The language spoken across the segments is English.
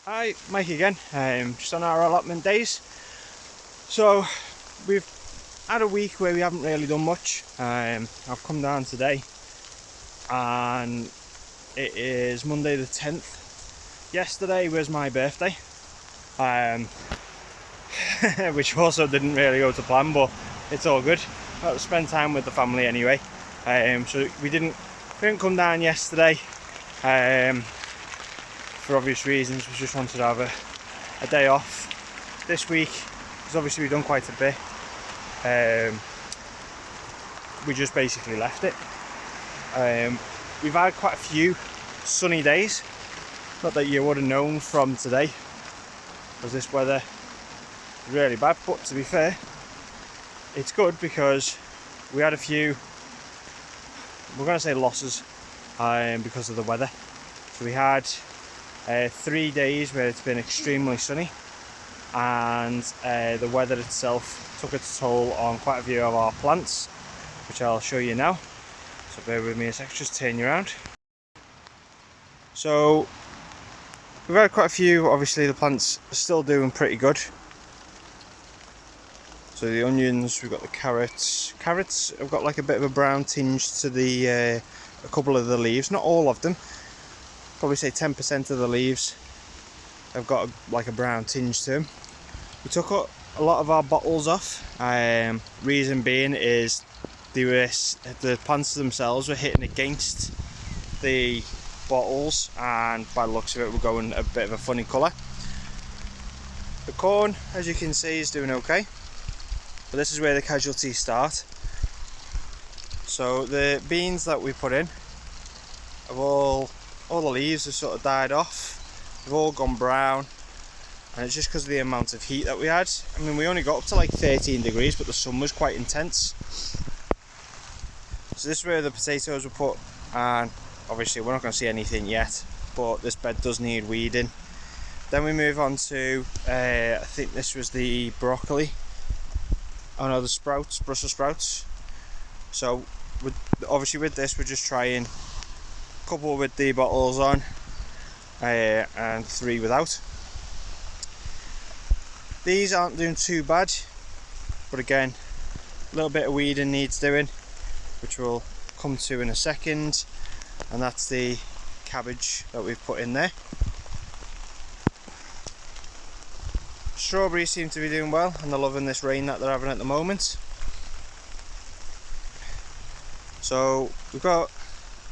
Hi, Mike again, just on our allotment days. So we've had a week where we haven't really done much. I've come down today and it is Monday the 10th. Yesterday was my birthday, which also didn't really go to plan, but it's all good. Got to spend time with the family anyway. So we didn't come down yesterday. For obvious reasons, we just wanted to have a day off this week, because obviously we've done quite a bit. We just basically left it. We've had quite a few sunny days, not that you would have known from today, because this weather is really bad, but to be fair, it's good because we had a few, we're going to say losses, because of the weather. So we had 3 days where it's been extremely sunny, and the weather itself took its toll on quite a few of our plants, which I'll show you now. So bear with me a sec, just turn you around. So we've had quite a few. Obviously the plants are still doing pretty good. So the onions, we've got the carrots. Carrots have got like a bit of a brown tinge to the a couple of the leaves, not all of them. Probably say 10% of the leaves have got like a brown tinge to them. We took a lot of our bottles off. Reason being is the plants themselves were hitting against the bottles, and by the looks of it, we're going a bit of a funny colour. The corn, as you can see, is doing okay, but this is where the casualties start. So the beans that we put in have all the leaves have sort of died off. They've all gone brown, and it's just because of the amount of heat that we had. I mean, we only got up to like 13 degrees, but the sun was quite intense. So this is where the potatoes were put, and obviously we're not going to see anything yet, but this bed does need weeding. Then we move on to, I think this was the broccoli. Oh no, the sprouts, Brussels sprouts. So obviously with this, we're just trying couple with the bottles on, and 3 without. These aren't doing too bad, but again, a little bit of weeding needs doing, which we'll come to in a second. And that's the cabbage that we've put in there. Strawberries seem to be doing well, and they're loving this rain that they're having at the moment. So we've got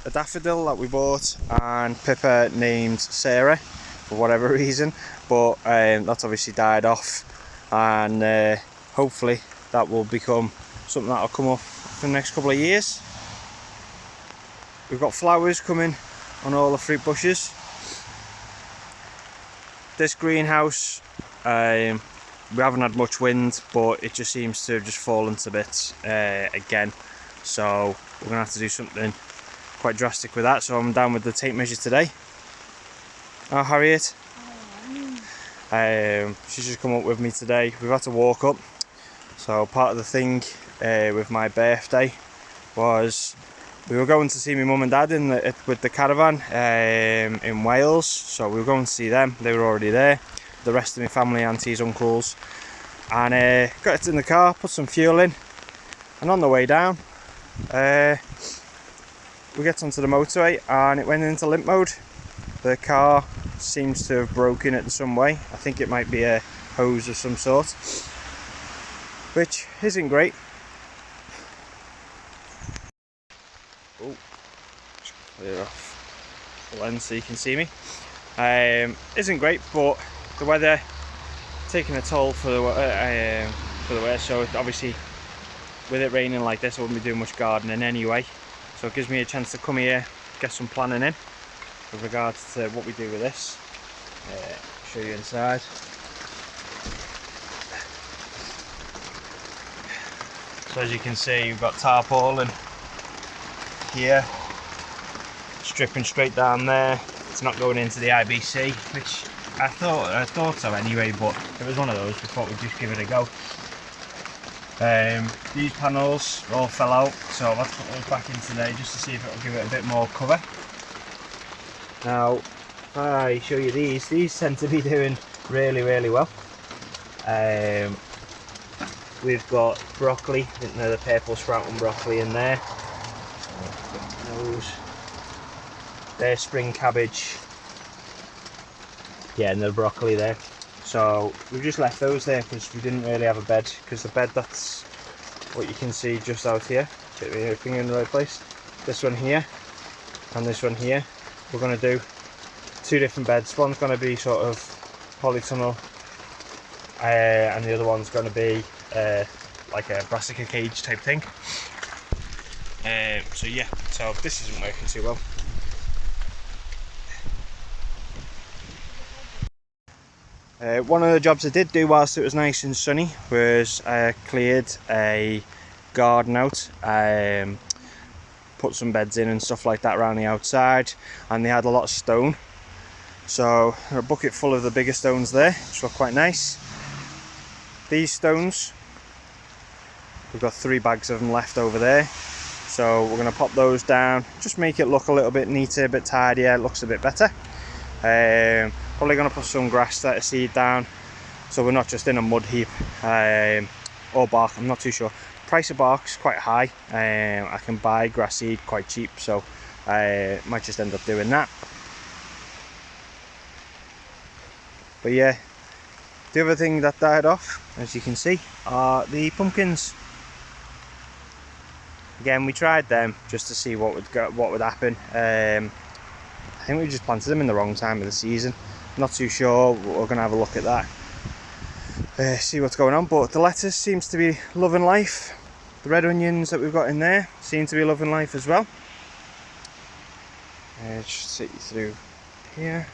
a daffodil that we bought, and Pippa named Sarah for whatever reason, but that's obviously died off, and hopefully that will become something that will come up for the next couple of years. We've got flowers coming on all the fruit bushes. This greenhouse, we haven't had much wind, but it just seems to have just fallen to bits again, so we're gonna have to do something quite drastic with that. So I'm down with the tape measure today. Oh, Harriet. She's just come up with me today. We've had to walk up. So part of the thing with my birthday was we were going to see my mum and dad with the caravan in Wales. So we were going to see them. They were already there. The rest of my family, aunties, uncles, and got it in the car, put some fuel in, and on the way down, we get onto the motorway and it went into limp mode. The car seems to have broken it in some way. I think it might be a hose of some sort, which isn't great. Oh, just clear off the lens so you can see me. Isn't great, but the weather taking a toll for the weather. So obviously, with it raining like this, I wouldn't be doing much gardening anyway. So it gives me a chance to come here, get some planning in with regards to what we do with this. Show you inside. So as you can see, we've got tarpaulin here, stripping straight down there. It's not going into the IBC, which I thought so anyway, but it was one of those. We thought we'd just give it a go. These panels all fell out, so I've had to put those back in today just to see if it'll give it a bit more cover. Now, I show you these tend to be doing really well. We've got broccoli, I think they're the purple sprouting broccoli in there. Those. There's spring cabbage. Yeah, and the broccoli there. So we've just left those there because we didn't really have a bed, because the bed, that's what you can see just out here. Get your finger in the right place. This one here and this one here. We're going to do two different beds. One's going to be sort of polytunnel, and the other one's going to be like a brassica cage type thing. So yeah, so this isn't working too well. One of the jobs I did do whilst it was nice and sunny was I cleared a garden out, put some beds in and stuff like that around the outside, and they had a lot of stone. So a bucket full of the bigger stones there, which look quite nice. These stones, we've got 3 bags of them left over there. So we're going to pop those down, just make it look a little bit neater, a bit tidier, it looks a bit better. Probably going to put some grass starter seed down, so we're not just in a mud heap, or bark, I'm not too sure. Price of bark's quite high. I can buy grass seed quite cheap, so I might just end up doing that. But yeah, the other thing that died off, as you can see, are the pumpkins. Again, we tried them just to see what would happen. I think we just planted them in the wrong time of the season. Not too sure. We're going to have a look at that, see what's going on. But the lettuce seems to be loving life. The red onions that we've got in there seem to be loving life as well. Just take you through here.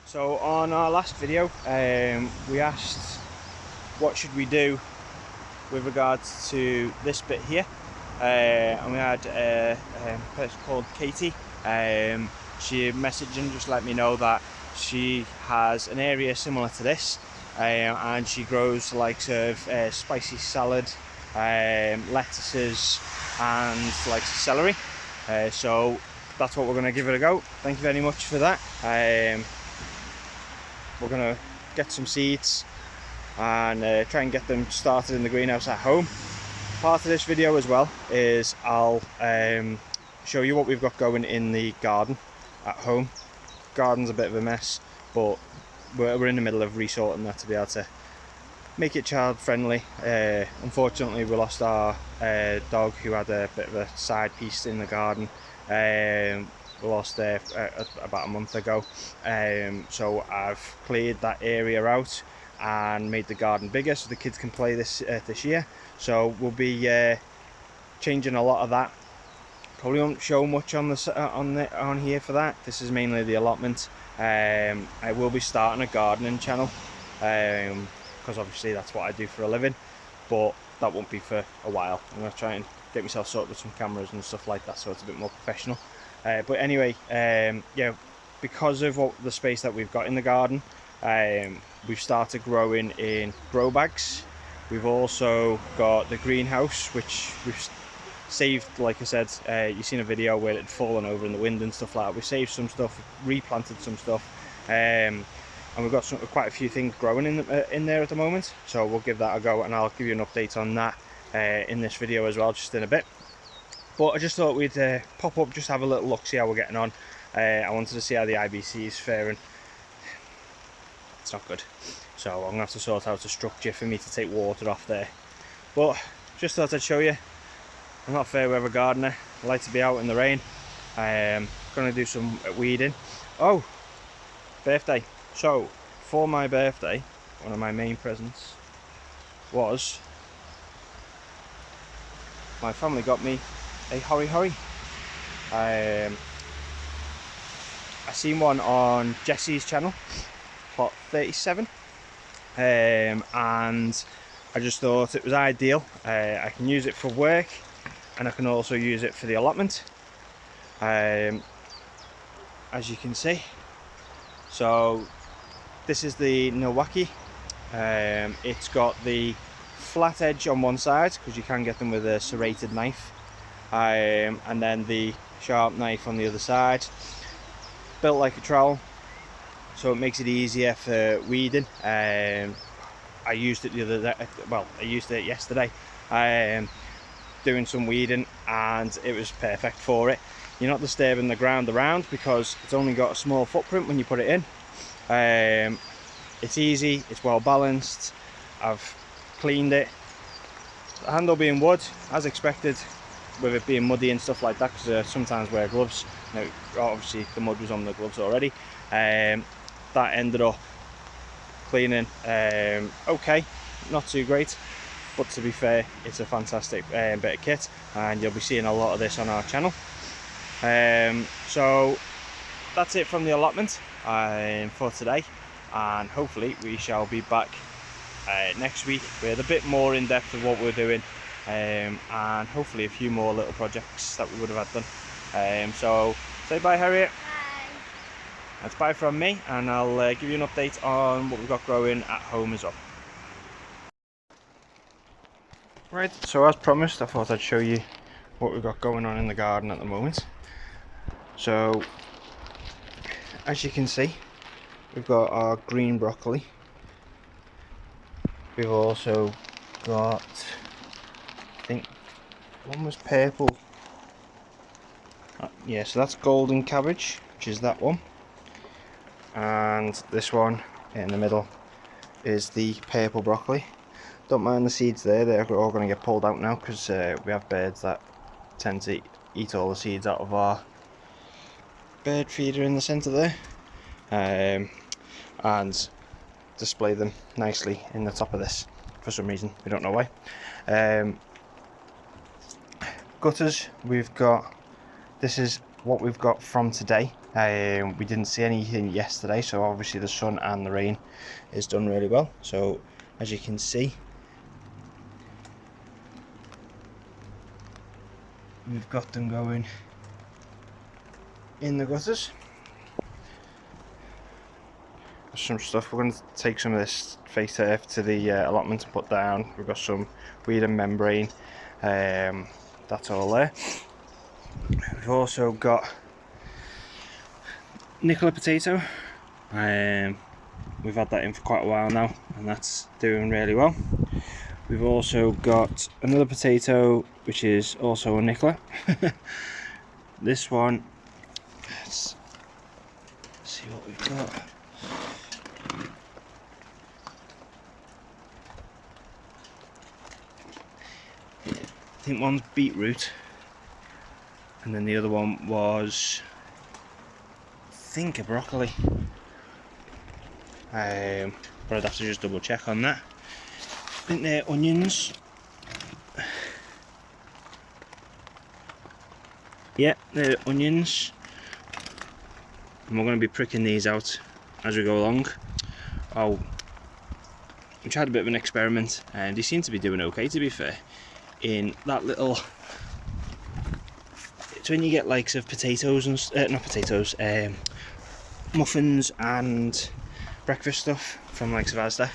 So on our last video, we asked what should we do with regards to this bit here, and we had a person called Katie. She messaged and just let me know that she has an area similar to this, and she grows the likes of spicy salad, lettuces, and likes of celery. So that's what we're going to give it a go. Thank you very much for that. We're going to get some seeds and try and get them started in the greenhouse at home. Part of this video as well is I'll show you what we've got going in the garden at home. Garden's a bit of a mess, but we're in the middle of resorting that to be able to make it child friendly. Unfortunately, we lost our dog, who had a bit of a side piece in the garden. We lost her about a month ago, so I've cleared that area out and made the garden bigger so the kids can play this year. So we'll be changing a lot of that. Probably won't show much on here for that. This is mainly the allotment. I will be starting a gardening channel, because obviously that's what I do for a living, but that won't be for a while. I'm going to try and get myself sorted with some cameras and stuff like that, so it's a bit more professional. But anyway, yeah, because of the space that we've got in the garden, we've started growing in grow bags. We've also got the greenhouse, which we've saved. Like I said, you've seen a video where it had fallen over in the wind and stuff like that. We saved some stuff, replanted some stuff, and we've got quite a few things growing in there at the moment. So we'll give that a go, and I'll give you an update on that in this video as well, just in a bit. But I just thought we'd pop up, just have a little look, see how we're getting on. I wanted to see how the IBC is faring. It's not good, so I'm gonna have to sort out a structure for me to take water off there. But just thought I'd show you. I'm not a fair weather gardener. I like to be out in the rain. I'm gonna do some weeding. Oh, birthday. So for my birthday, one of my main presents was my family got me a hori hori. I seen one on Jesse's channel, pot 37, and I just thought it was ideal. I can use it for work, and I can also use it for the allotment, as you can see. So this is the Milwaukee. It's got the flat edge on one side, because you can get them with a serrated knife, and then the sharp knife on the other side. built like a trowel, so it makes it easier for weeding. I used it the other day, well, I used it yesterday, doing some weeding, and it was perfect for it. You're not disturbing the ground around because it's only got a small footprint when you put it in. It's easy, it's well balanced. I've cleaned it. The handle being wood, as expected, with it being muddy and stuff like that, because I sometimes wear gloves. Now, obviously the mud was on the gloves already. That ended up cleaning okay, not too great, but to be fair, it's a fantastic bit of kit, and you'll be seeing a lot of this on our channel. So that's it from the allotment for today, and hopefully we shall be back next week with a bit more in depth of what we're doing, and hopefully a few more little projects that we would have had done. So say bye, Harriet. Bye. That's bye from me, and I'll give you an update on what we've got growing at home as well. Right, so as promised, I thought I'd show you what we've got going on in the garden at the moment. So as you can see, we've got our green broccoli. We've also got, I think one was purple. Yeah, so that's golden cabbage, which is that one. And this one in the middle is the purple broccoli. Don't mind the seeds there, they're all going to get pulled out now because we have birds that tend to eat all the seeds out of our bird feeder in the centre there, and display them nicely in the top of this for some reason, we don't know why. Gutters, we've got, this is what we've got from today. We didn't see anything yesterday, so obviously the sun and the rain is done really well. So as you can see, we've got them going in the gutters. Some stuff, we're going to take some of this face earth to the allotment and put down. We've got some weed and membrane, that's all there. We've also got Nicola potato. We've had that in for quite a while now, and that's doing really well. We've also got another potato, which is also a Nicola. This one, let's see what we've got. I think one's beetroot, and then the other one was, I think, a broccoli. But I'd have to just double check on that. I think they're onions. Yeah, they're onions. And we're going to be pricking these out as we go along. Oh, we tried a bit of an experiment, and they seem to be doing okay, to be fair. In that little, it's when you get likes of potatoes and not potatoes, muffins and breakfast stuff from likes of Asda.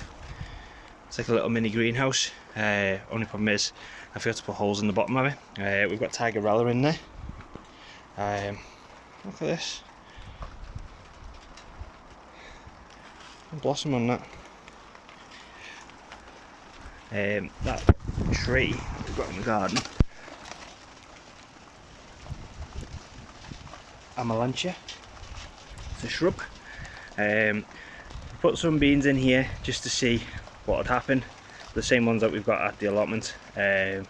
It's like a little mini greenhouse. Only problem is I forgot to put holes in the bottom of it. We've got Tigerella in there. Look at this, blossom on that. That tree we've got in the garden, Amalantia, it's a shrub. Put some beans in here just to see what would happen, the same ones that we've got at the allotment, and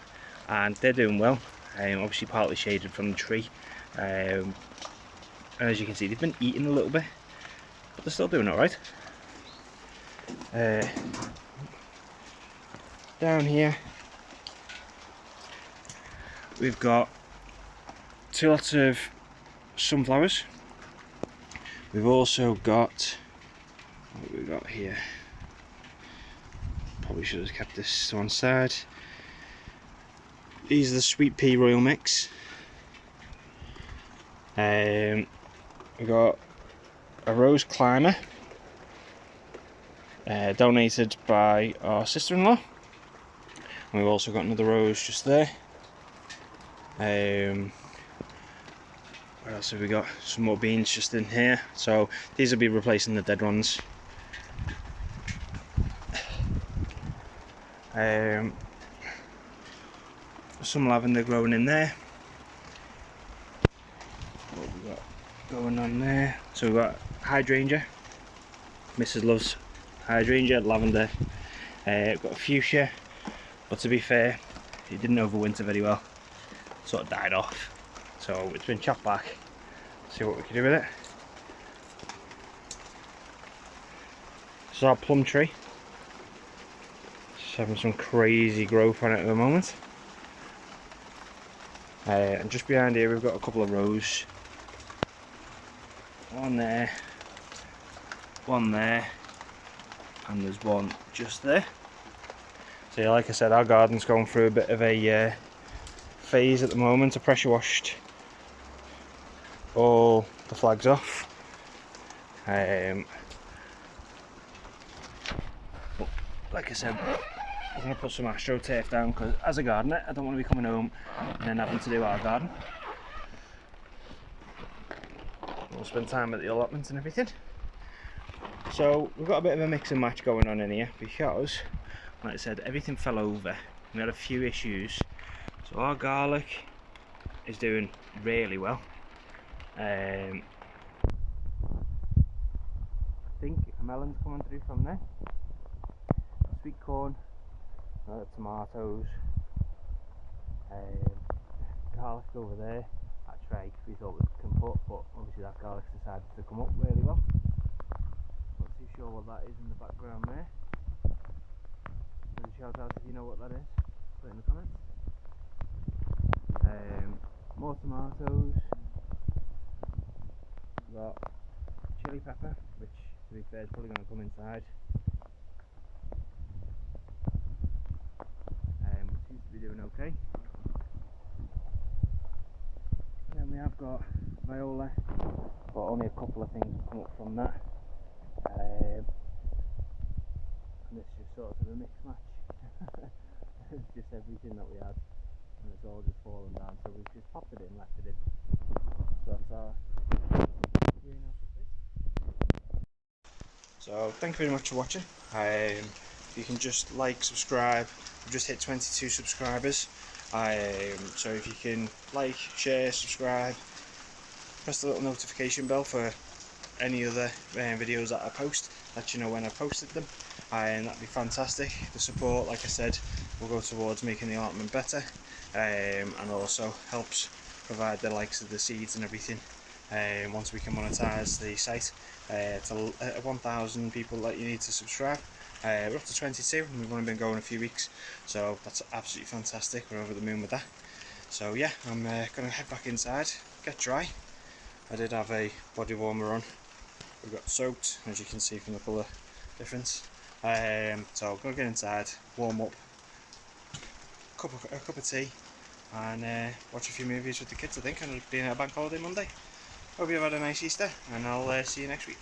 they're doing well. Obviously partly shaded from the tree, and as you can see they've been eating a little bit, but they're still doing alright. Down here we've got two lots of sunflowers. We've also got, what have we got here? Probably should have kept this to one side. These are the sweet pea royal mix. We've got a rose climber, donated by our sister-in-law. We've also got another rose just there. What else have we got? Some more beans just in here. So these will be replacing the dead ones. Some lavender growing in there. What have we got going on there? So we've got hydrangea. Mrs. loves hydrangea, lavender. We've got a fuchsia, but to be fair, it didn't overwinter very well. Sort of died off. So it's been chopped back. See what we can do with it. This is our plum tree. It's having some crazy growth on it at the moment. And just behind here we've got a couple of rows. One there, and there's one just there. So yeah, like I said, our garden's going through a bit of a phase at the moment. I pressure washed all the flags off. But like I said, I'm going to put some astroturf down because as a gardener I don't want to be coming home and then having to do our garden. We'll spend time at the allotment and everything. So we've got a bit of a mix and match going on in here because, like I said, everything fell over. We had a few issues. So our garlic is doing really well. I think a melon's coming through from there. Sweet corn, tomatoes, garlic over there. That tray we thought we can put, but obviously that garlic's decided to come up really well. Not too sure what that is in the background there. Shout out if you know what that is. Put it in the comments. More tomatoes. We've got chili pepper, which to be fair is probably going to come inside. Seems to be doing okay. And then we have got viola, but only a couple of things have come up from that. And it's just sort of a mix match. It's just everything that we had, and it's all just fallen down. So we've just popped it in, left it in. So that's our greenhouse update. So thank you very much for watching. You can just like, subscribe. We've just hit 22 subscribers. So if you can like, share, subscribe, press the little notification bell for any other videos that I post, let you know when I posted them, and that'd be fantastic. The support, like I said, will go towards making the allotment better, and also helps provide the likes of the seeds and everything. Once we can monetize the site to 1,000 people that you need to subscribe. We're up to 22 and we've only been going a few weeks, so that's absolutely fantastic. We're over the moon with that. So yeah, I'm going to head back inside, get dry. I did have a body warmer on. We got soaked, as you can see from the colour difference. So I'm going to get inside, warm up, a cup of tea, and watch a few movies with the kids, I think, and it'll be a bank holiday Monday. Hope you've had a nice Easter, and I'll see you next week.